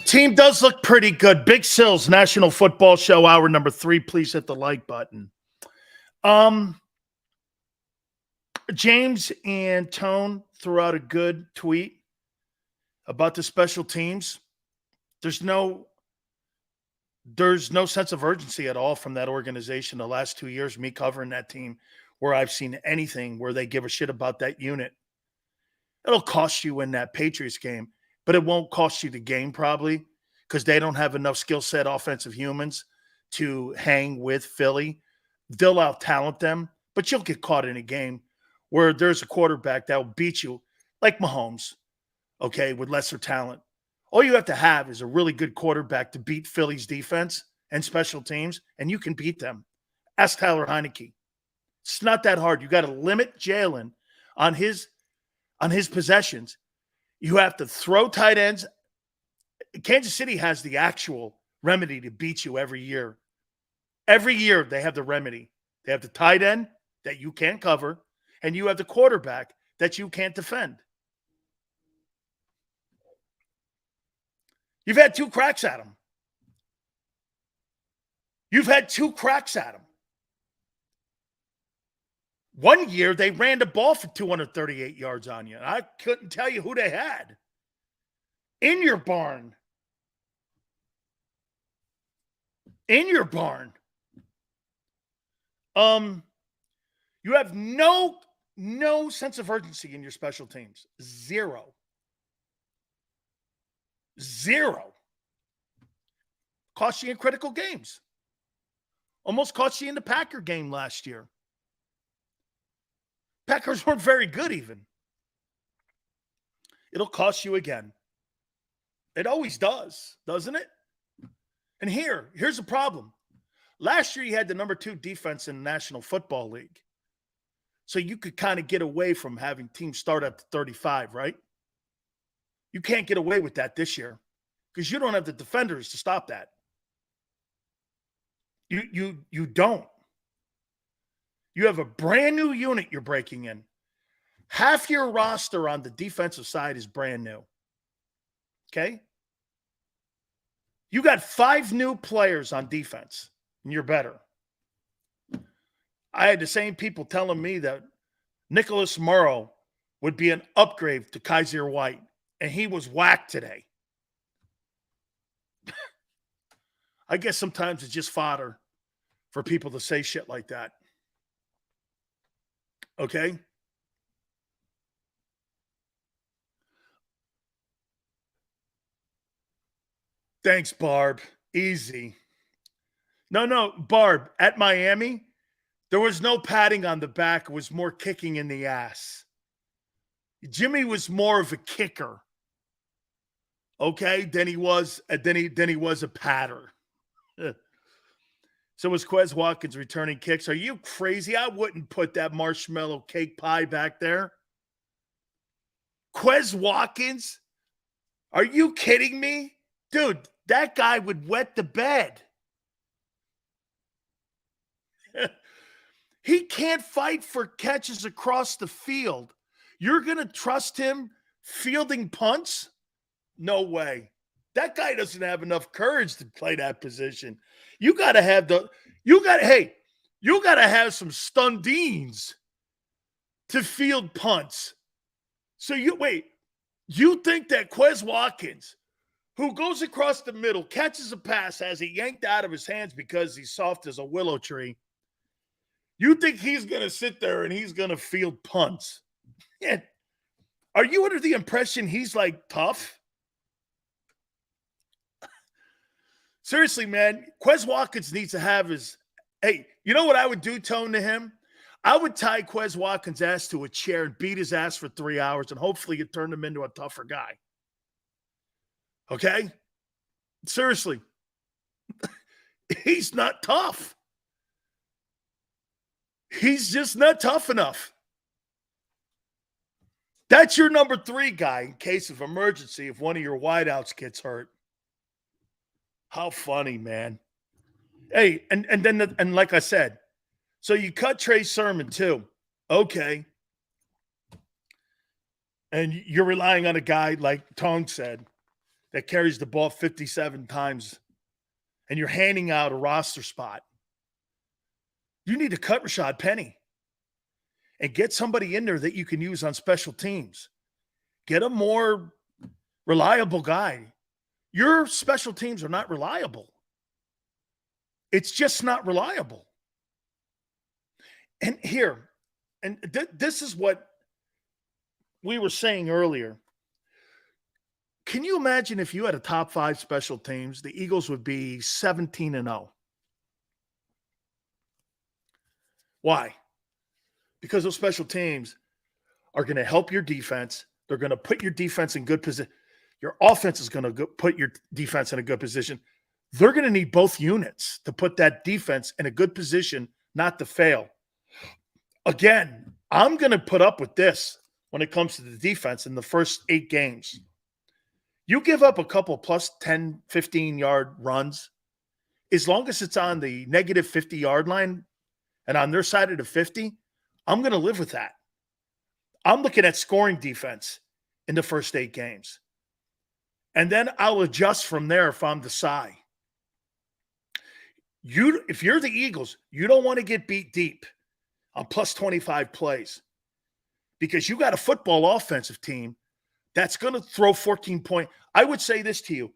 Team does look pretty good. Big Sills, National Football Show, hour number 3. Please hit the like button. James and Tone threw out a good tweet about the special teams. There's no sense of urgency at all from that organization the last 2 years, me covering that team, where I've seen anything where they give a shit about that unit. It'll cost you in that Patriots game, but it won't cost you the game probably because they don't have enough skill set offensive humans to hang with Philly. They'll out-talent them, but you'll get caught in a game where there's a quarterback that will beat you like Mahomes, okay, with lesser talent. All you have to have is a really good quarterback to beat Philly's defense and special teams, and you can beat them. Ask Tyler Heineke. It's not that hard. You got to limit Jalen on his possessions. You have to throw tight ends. Kansas City has the actual remedy to beat you every year. Every year they have the remedy. They have the tight end that you can't cover, and you have the quarterback that you can't defend. You've had 2 cracks at him. You've had 2 cracks at him. One year, they ran the ball for 238 yards on you. I couldn't tell you who they had. In your barn. In your barn. You have no sense of urgency in your special teams. Zero. Cost you in critical games. Almost cost you in the Packer game last year. Packers weren't very good even. It'll cost you again. It always does, doesn't it? And here's the problem. Last year, you had the number 2 defense in the National Football League. So you could kind of get away from having teams start at the 35, right? You can't get away with that this year because you don't have the defenders to stop that. You don't. You have a brand new unit you're breaking in. Half your roster on the defensive side is brand new. Okay? You got 5 new players on defense, and you're better. I had the same people telling me that Nicholas Morrow would be an upgrade to Kaiser White, and he was whacked today. I guess sometimes it's just fodder for people to say shit like that. Okay? Thanks, Barb. Easy. No, Barb, at Miami, there was no patting on the back. It was more kicking in the ass. Jimmy was more of a kicker, okay, than he was a patter. So was Quez Watkins returning kicks. Are you crazy? I wouldn't put that marshmallow cake pie back there. Quez Watkins? Are you kidding me? Dude, that guy would wet the bed. He can't fight for catches across the field. You're going to trust him fielding punts? No way. That guy doesn't have enough courage to play that position. You got to have some Stundines to field punts. So you think that Quez Watkins, who goes across the middle, catches a pass, has it yanked out of his hands because he's soft as a willow tree, you think he's going to sit there and he's going to field punts? Yeah. Are you under the impression he's like tough? Seriously, man, Quez Watkins needs to have his – hey, you know what I would do, Tone, to him? I would tie Quez Watkins' ass to a chair and beat his ass for 3 hours, and hopefully it turned him into a tougher guy. Okay? Seriously. He's not tough. He's just not tough enough. That's your number 3 guy in case of emergency if one of your wideouts gets hurt. How funny, man. Hey, and like I said, so you cut Trey Sermon too. Okay. And you're relying on a guy like Tong said that carries the ball 57 times, and you're handing out a roster spot. You need to cut Rashad Penny and get somebody in there that you can use on special teams. Get a more reliable guy. Your special teams are not reliable. It's just not reliable. And here, and this is what we were saying earlier. Can you imagine if you had a top 5 special teams, the Eagles would be 17-0. Why? Because those special teams are going to help your defense. They're going to put your defense in good position. Your offense is going to put your defense in a good position. They're going to need both units to put that defense in a good position not to fail. Again, I'm going to put up with this when it comes to the defense in the first 8 games. You give up a couple plus 10, 15-yard runs, as long as it's on the negative 50-yard line and on their side of the 50, I'm going to live with that. I'm looking at scoring defense in the first 8 games. And then I'll adjust from there if I'm the Psy. If you're the Eagles, you don't want to get beat deep on plus 25 plays because you got a football offensive team that's going to throw 14 points. I would say this to you.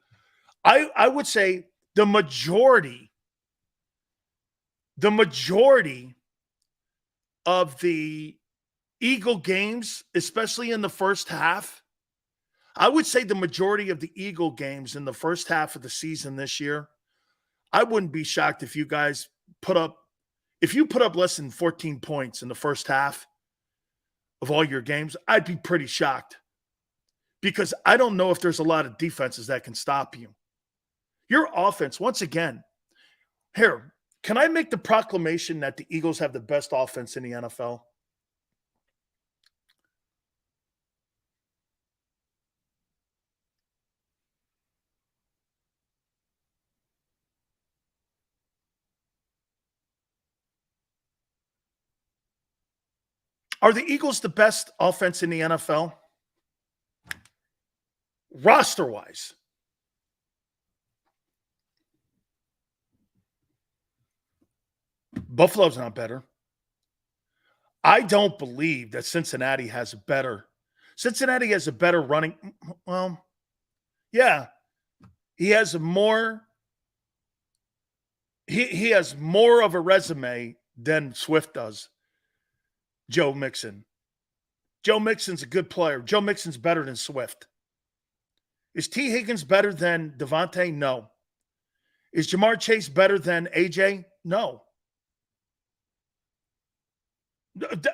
I would say the majority of the Eagle games, especially in the first half, I would say the majority of the Eagle games in the first half of the season this year, I wouldn't be shocked if you guys put up less than 14 points in the first half of all your games. I'd be pretty shocked because I don't know if there's a lot of defenses that can stop you. Your offense, once again, here, can I make the proclamation that the Eagles have the best offense in the NFL? Are the Eagles the best offense in the NFL? Roster-wise. Buffalo's not better. I don't believe that Cincinnati has a better running. Well, yeah. He has more of a resume than Swift does. Joe Mixon. Joe Mixon's a good player. Joe Mixon's better than Swift. Is T. Higgins better than Devontae? No. Is Jamar Chase better than AJ? No. The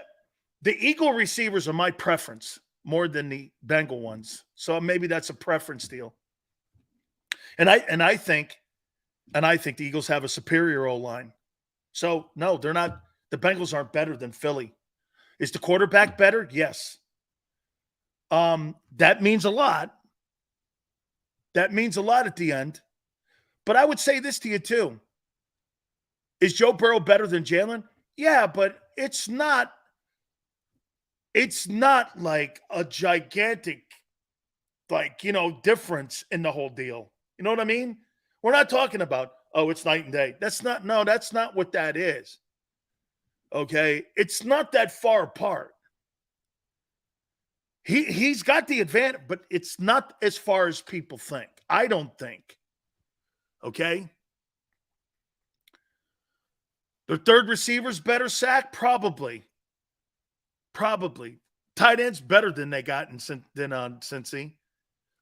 Eagle receivers are my preference more than the Bengal ones. So maybe that's a preference deal. And I think the Eagles have a superior O-line. So no, they're not. The Bengals aren't better than Philly. Is the quarterback better? Yes. That means a lot. That means a lot at the end. But I would say this to you too. Is Joe Burrow better than Jalen? Yeah, but it's not like a gigantic, difference in the whole deal. You know what I mean? We're not talking about, it's night and day. That's not what that is. Okay? It's not that far apart. He's got the advantage, but it's not as far as people think. I don't think. Okay? The third receiver's better sack? Probably. Tight end's better than they got on Cincy.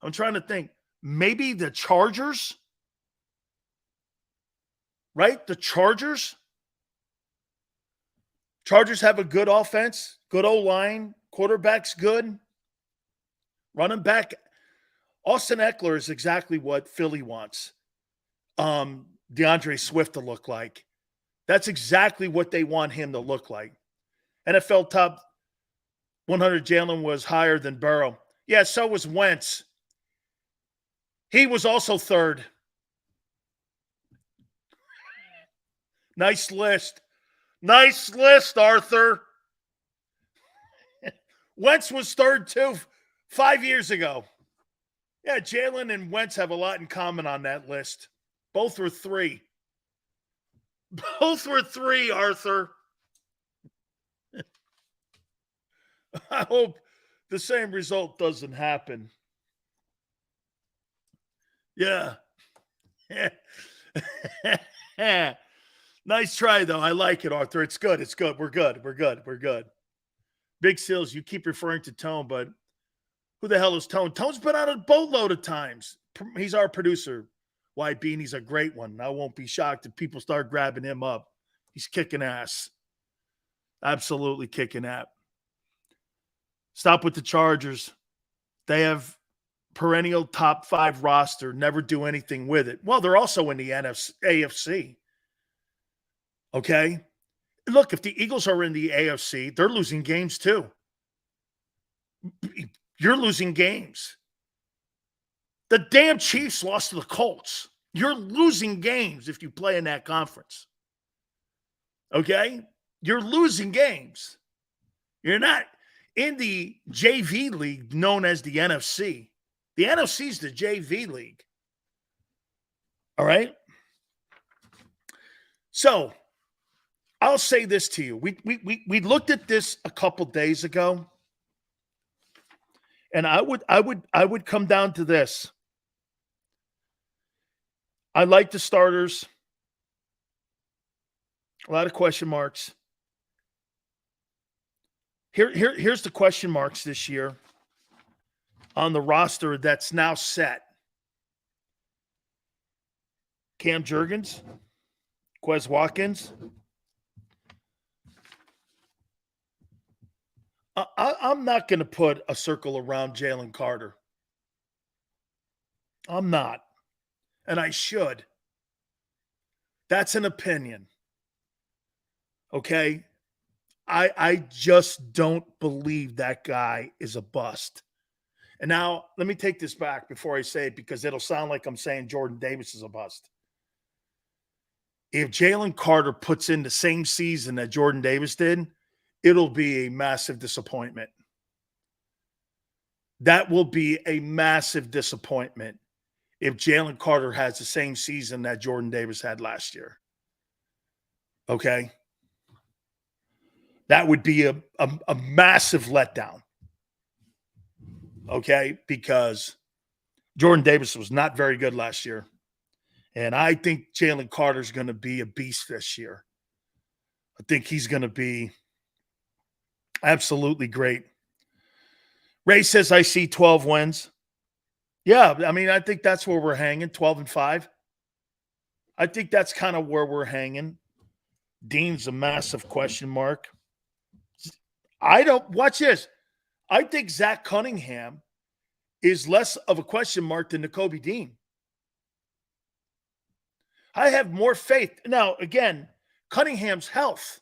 I'm trying to think. Maybe the Chargers? Right? The Chargers? Chargers have a good offense, good O-line, quarterback's good. Running back, Austin Eckler is exactly what Philly wants DeAndre Swift to look like. That's exactly what they want him to look like. NFL top 100 Jalen was higher than Burrow. Yeah, so was Wentz. He was also third. Nice list. Nice list, Arthur. Wentz was third too. 5 years ago. Yeah, Jalen and Wentz have a lot in common on that list. Both were 3. Both were 3, Arthur. I hope the same result doesn't happen. Yeah. Nice try, though. I like it, Arthur. It's good. It's good. We're good. We're good. We're good. Big Seals, you keep referring to Tone, but who the hell is Tone? Tone's been on a boatload of times. He's our producer. White Bean, he's a great one. I won't be shocked if people start grabbing him up. He's kicking ass. Absolutely kicking ass. Stop with the Chargers. They have perennial top 5 roster, never do anything with it. Well, they're also in the AFC. Okay? Look, if the Eagles are in the AFC, they're losing games too. You're losing games. The damn Chiefs lost to the Colts. You're losing games if you play in that conference. Okay? You're losing games. You're not in the JV league known as the NFC. The NFC is the JV league. All right? So, I'll say this to you. We looked at this a couple days ago, and I would come down to this. I like the starters. A lot of question marks. Here's the question marks this year on the roster that's now set. Cam Jurgens, Quez Watkins. I'm not going to put a circle around Jalen Carter. I'm not. And I should. That's an opinion. Okay? I just don't believe that guy is a bust. And now, let me take this back before I say it, because it'll sound like I'm saying Jordan Davis is a bust. If Jalen Carter puts in the same season that Jordan Davis did, it'll be a massive disappointment. That will be a massive disappointment if Jalen Carter has the same season that Jordan Davis had last year. Okay? That would be a massive letdown. Okay? Because Jordan Davis was not very good last year. And I think Jalen Carter's going to be a beast this year. I think he's going to be absolutely great. Ray says, I see 12 wins. Yeah, I mean, I think that's where we're hanging, 12-5. I think that's kind of where we're hanging. Dean's a massive question mark. Watch this. I think Zach Cunningham is less of a question mark than Nakobe Dean. I have more faith. Now, again, Cunningham's health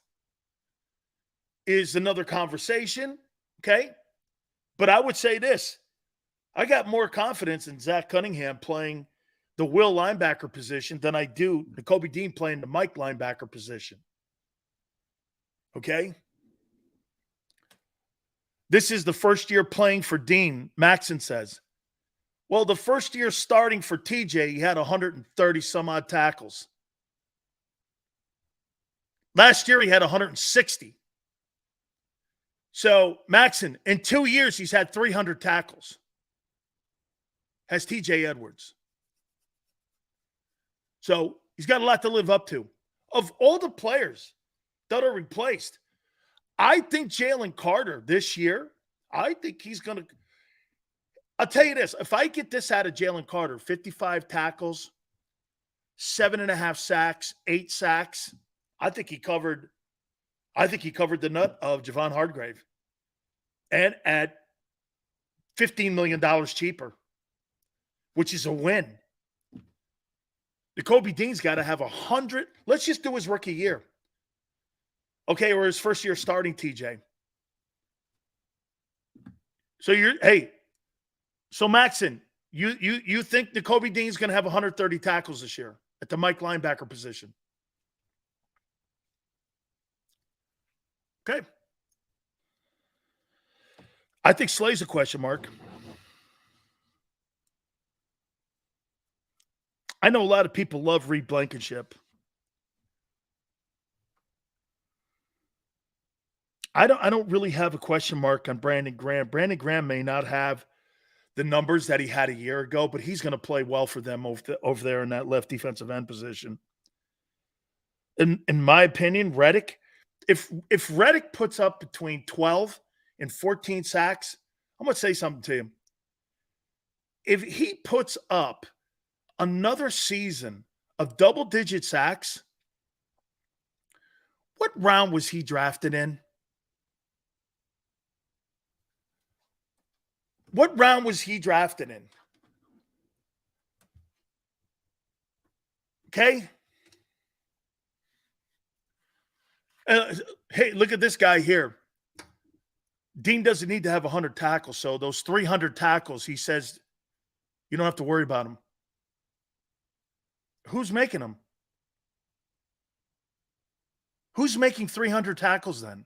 is another conversation, okay? But I would say this. I got more confidence in Zach Cunningham playing the will linebacker position than I do Nakobe Dean playing the Mike linebacker position. Okay? This is the first year playing for Dean, Maxon says. Well, the first year starting for TJ, he had 130 some odd tackles. Last year, he had 160. So, Maxon, in 2 years, he's had 300 tackles. Has TJ Edwards. So, he's got a lot to live up to. Of all the players that are replaced, I think Jalen Carter this year, I think he's going to – I'll tell you this. If I get this out of Jalen Carter, 55 tackles, 7.5 sacks, 8 sacks, I think he covered the nut of Javon Hargrave. And at $15 million cheaper, which is a win. Nakobe Dean's got to have 100. Let's just do his rookie year. Okay, or his first year starting, TJ. So Maxon, you think Nakobe Dean's going to have 130 tackles this year at the Mike linebacker position? Okay. I think Slay's a question mark. I know a lot of people love Reed Blankenship. I don't really have a question mark on Brandon Graham. Brandon Graham may not have the numbers that he had a year ago, but he's going to play well for them over there in that left defensive end position. In my opinion, Reddick, if Reddick puts up between 12 and 14 sacks, I'm going to say something to you. If he puts up another season of double-digit sacks, what round was he drafted in? What round was he drafted in? Okay. Hey, look at this guy here. Dean doesn't need to have 100 tackles. So those 300 tackles, he says, you don't have to worry about them. Who's making them? Who's making 300 tackles then?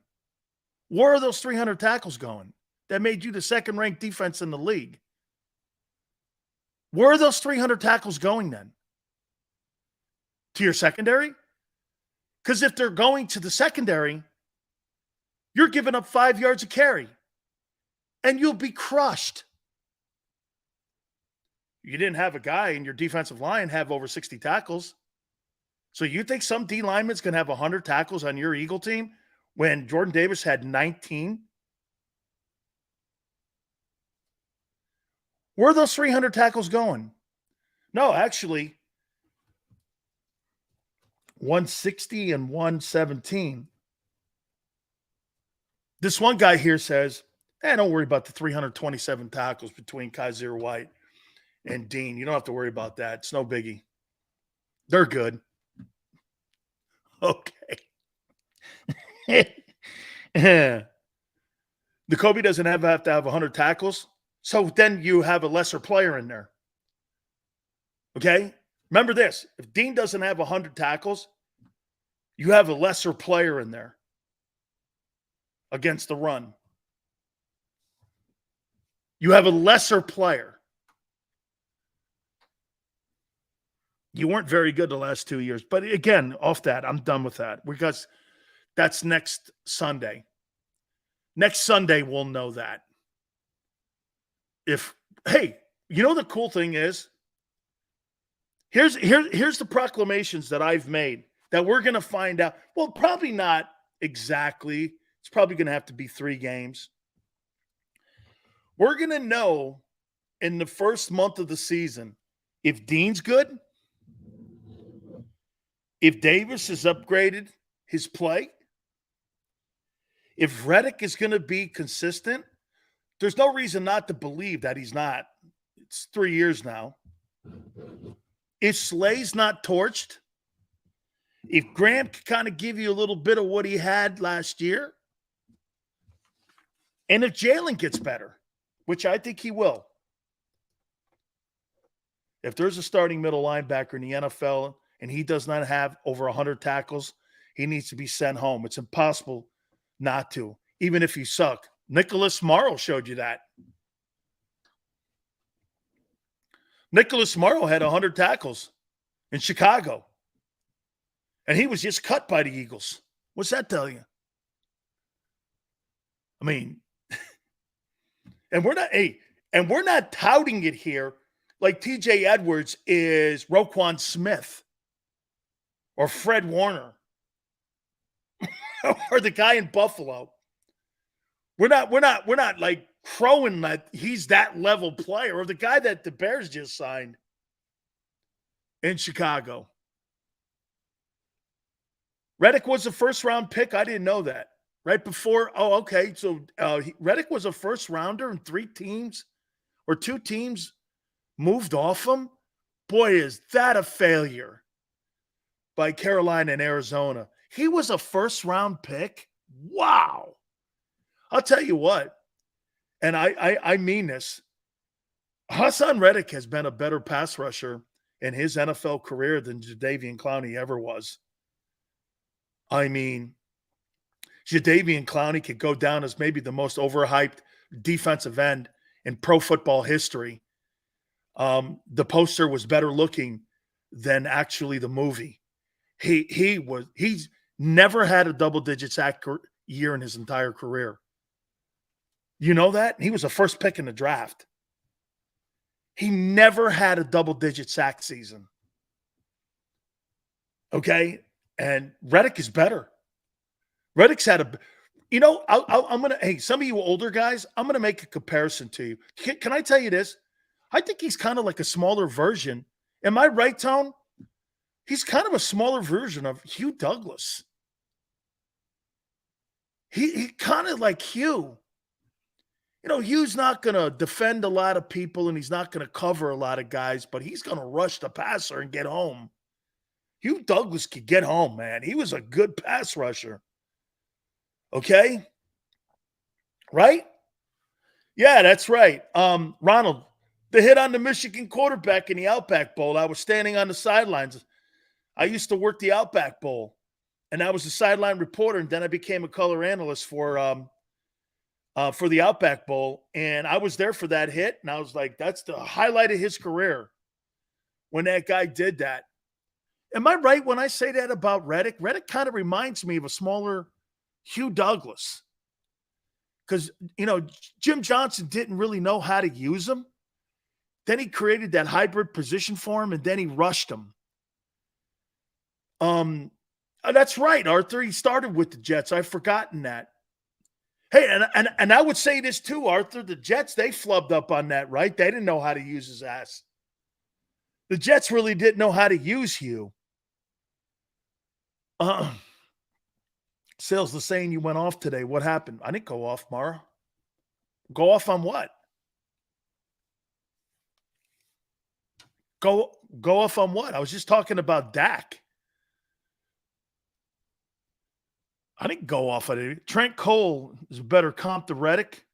Where are those 300 tackles going? That made you the second-ranked defense in the league. Where are those 300 tackles going then? To your secondary? Because if they're going to the secondary, you're giving up 5 yards a carry, and you'll be crushed. You didn't have a guy in your defensive line have over 60 tackles. So you think some D lineman's going to have 100 tackles on your Eagle team when Jordan Davis had 19? Where are those 300 tackles going? No, actually, 160 and 117. This one guy here says, don't worry about the 327 tackles between Kaiser White and Dean. You don't have to worry about that. It's no biggie. They're good. Okay. The Kobe doesn't have to have 100 tackles. So then you have a lesser player in there. Okay? Remember this. If Dean doesn't have 100 tackles, you have a lesser player in there against the run. You have a lesser player. You weren't very good the last 2 years. But again, off that, I'm done with that because that's next Sunday. Next Sunday, we'll know that. Hey, you know the cool thing is, here's the proclamations that I've made that we're going to find out. Well, probably not exactly. It's probably going to have to be 3 games. We're going to know in the first month of the season if Dean's good, if Davis has upgraded his play, if Reddick is going to be consistent. There's no reason not to believe that he's not. It's 3 years now. If Slay's not torched, if Graham can kind of give you a little bit of what he had last year, and if Jalen gets better, which I think he will. If there's a starting middle linebacker in the NFL and he does not have over 100 tackles, he needs to be sent home. It's impossible not to, even if you suck. Nicholas Morrow showed you that. Nicholas Morrow had 100 tackles in Chicago. And he was just cut by the Eagles. What's that tell you? I mean, and we're not touting it here like TJ Edwards is Roquan Smith or Fred Warner or the guy in Buffalo. We're not like crowing that he's that level player or the guy that the Bears just signed in Chicago. Reddick was a first-round pick. I didn't know that. Right before, okay. So Reddick was a first-rounder and 3 teams or 2 teams moved off him. Boy, is that a failure by Carolina and Arizona. He was a first-round pick? Wow. I'll tell you what, and I mean this, Hassan Reddick has been a better pass rusher in his NFL career than Jadeveon Clowney ever was. I mean, Jadeveon Clowney could go down as maybe the most overhyped defensive end in pro football history. The poster was better looking than actually the movie. He's never had a double-digit sack year in his entire career. You know that? He was the first pick in the draft. He never had a double-digit sack season. Okay? And Reddick is better. Reddick's had a, you know, I'm going to, hey, some of you older guys, I'm going to make a comparison to you. Can I tell you this? I think he's kind of like a smaller version. Am I right, Tone? He's kind of a smaller version of Hugh Douglas. He kind of like Hugh. You know, Hugh's not going to defend a lot of people and he's not going to cover a lot of guys, but he's going to rush the passer and get home. Hugh Douglas could get home, man. He was a good pass rusher. Okay? Right? Yeah, that's right. Ronald, the hit on the Michigan quarterback in the Outback Bowl, I was standing on the sidelines. I used to work the Outback Bowl, and I was a sideline reporter, and then I became a color analyst for the Outback Bowl, and I was there for that hit, and I was like, that's the highlight of his career when that guy did that. Am I right when I say that about Reddick? Reddick kind of reminds me of a smaller Hugh Douglas because, you know, Jim Johnson didn't really know how to use him. Then he created that hybrid position for him, and then he rushed him. That's right, Arthur. He started with the Jets. I've forgotten that. Hey, and I would say this too, Arthur. The Jets, they flubbed up on that, right? They didn't know how to use his ass. The Jets really didn't know how to use Hugh. Sales the saying you went off today. What happened? I didn't go off, Mara. Go off on what? Go off on what? I was just talking about Dak. I didn't go off on it. Trent Cole is a better comp to Reddick.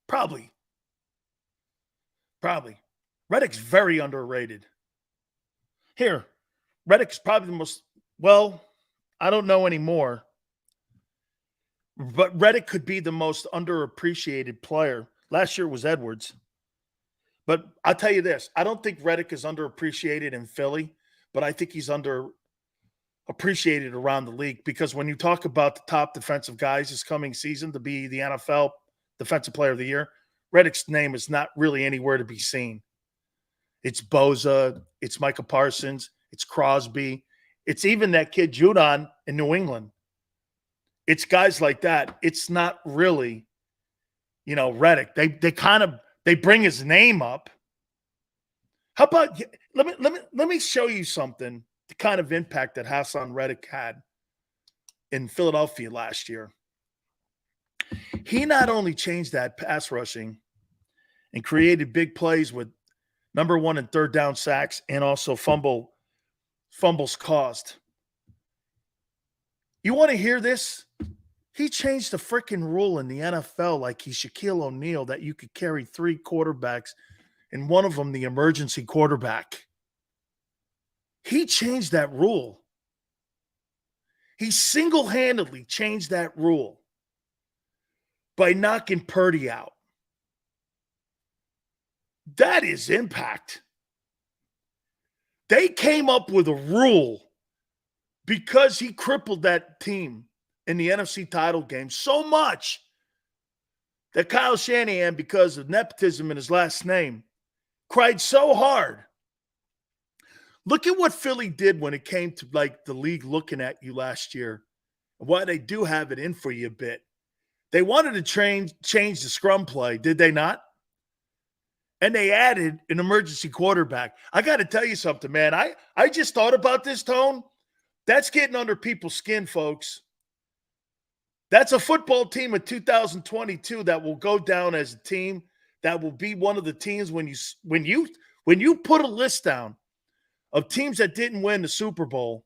Probably. Reddick's very underrated. Here, Reddick's probably the most, well, I don't know anymore. But Reddick could be the most underappreciated player. Last year was Edwards. But I'll tell you this. I don't think Reddick is underappreciated in Philly, but I think he's underappreciated around the league because when you talk about the top defensive guys this coming season to be the NFL Defensive Player of the Year, Reddick's name is not really anywhere to be seen. It's Boza. It's Micah Parsons. It's Crosby. It's even that kid Judon in New England. It's guys like that. It's not really, you know, Reddick. They bring his name up. How about let me show you something, the kind of impact that Hassan Reddick had in Philadelphia last year. He not only changed that pass rushing and created big plays with number 1 and 3rd down sacks and also fumbles caused. You want to hear this? He changed the freaking rule in the NFL like he's Shaquille O'Neal that you could carry 3 quarterbacks and one of them the emergency quarterback. He changed that rule. He single-handedly changed that rule by knocking Purdy out. That is impact. They came up with a rule because he crippled that team in the NFC title game so much that Kyle Shanahan, because of nepotism in his last name, cried so hard. Look at what Philly did when it came to like the league looking at you last year. Why they do have it in for you a bit. They wanted to change the scrum play, did they not? And they added an emergency quarterback. I got to tell you something, man. I just thought about this, Tone. That's getting under people's skin, folks. That's a football team in 2022 that will go down as a team that will be one of the teams when you put a list down of teams that didn't win the Super Bowl,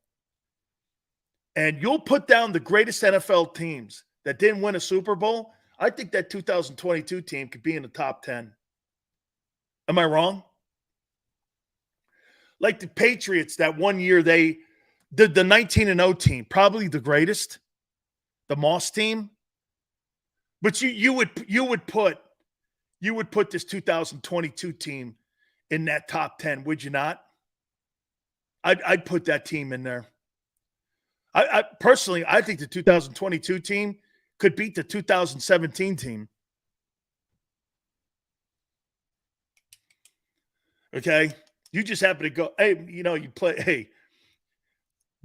and you'll put down the greatest NFL teams that didn't win a Super Bowl, I think that 2022 team could be in the top 10. Am I wrong? Like the Patriots that one year they did the 19-0 team, probably the greatest. the Moss team. But you would put this 2022 team in that top 10, would you not? I'd put that team in there. I personally, I think the 2022 team could beat the 2017 team. Okay? You just happen to go, hey, you play, hey,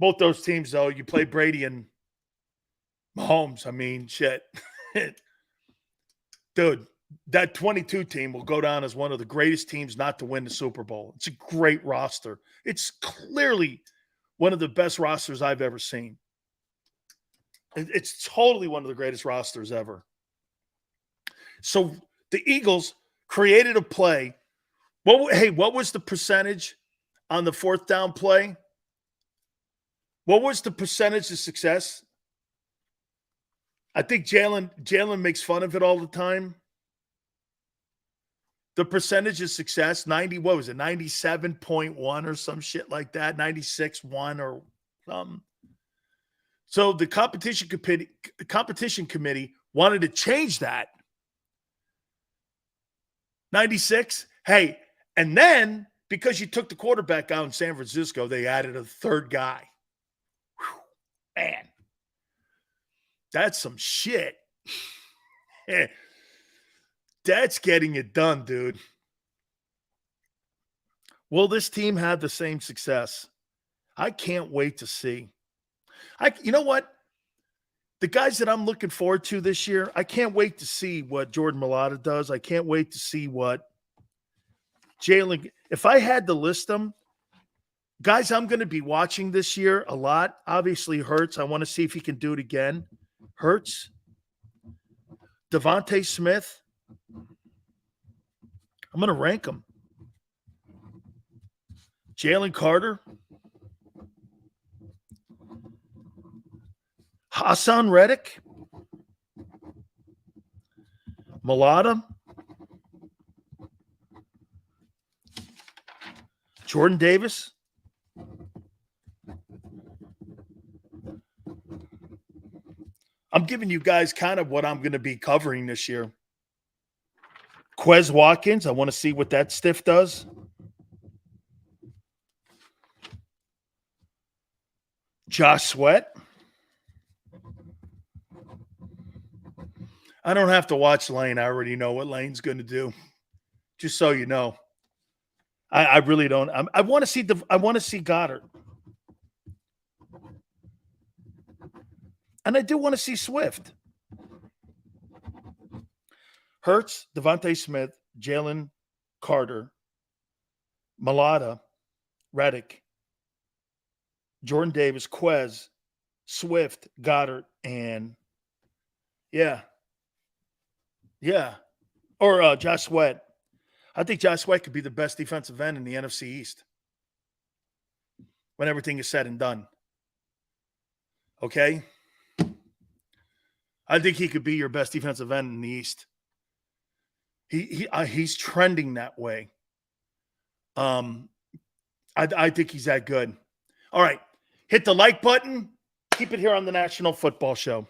both those teams, though, you play Brady and Mahomes. I mean, shit. Dude, that 22 team will go down as one of the greatest teams not to win the Super Bowl. It's a great roster. It's clearly one of the best rosters I've ever seen. It's totally one of the greatest rosters ever. So the Eagles created a play. What was the percentage on the fourth down play? What was the percentage of success? I think Jalen makes fun of it all the time. The percentage of success, 97.1 or some shit like that, 96.1 or something. So the competition committee wanted to change that. 96. Hey, and then because you took the quarterback out in San Francisco, they added a third guy. Whew, man. That's some shit. That's getting it done, dude. Will this team have the same success? I can't wait to see. You know what? The guys that I'm looking forward to this year, I can't wait to see what Jordan Mailata does. I can't wait to see what Jalen. If I had to list them, guys I'm going to be watching this year a lot, obviously Hurts. I want to see if he can do it again. Hurts, Devontae Smith. I'm going to rank them. Jalen Carter. Hassan Reddick. Mailata. Jordan Davis. I'm giving you guys kind of what I'm going to be covering this year. Quez Watkins, I want to see what that stiff does. Josh Sweat. I don't have to watch Lane. I already know what Lane's going to do. Just so you know. I really don't. I want to see Goddard. And I do want to see Swift. Hurts, Devontae Smith, Jalen Carter, Mailata, Reddick, Jordan Davis, Quez, Swift, Goddard, and or Josh Sweat. I think Josh Sweat could be the best defensive end in the NFC East when everything is said and done. Okay? I think he could be your best defensive end in the East. He's trending that way. I think he's that good. All right. Hit the like button. Keep it here on the National Football Show.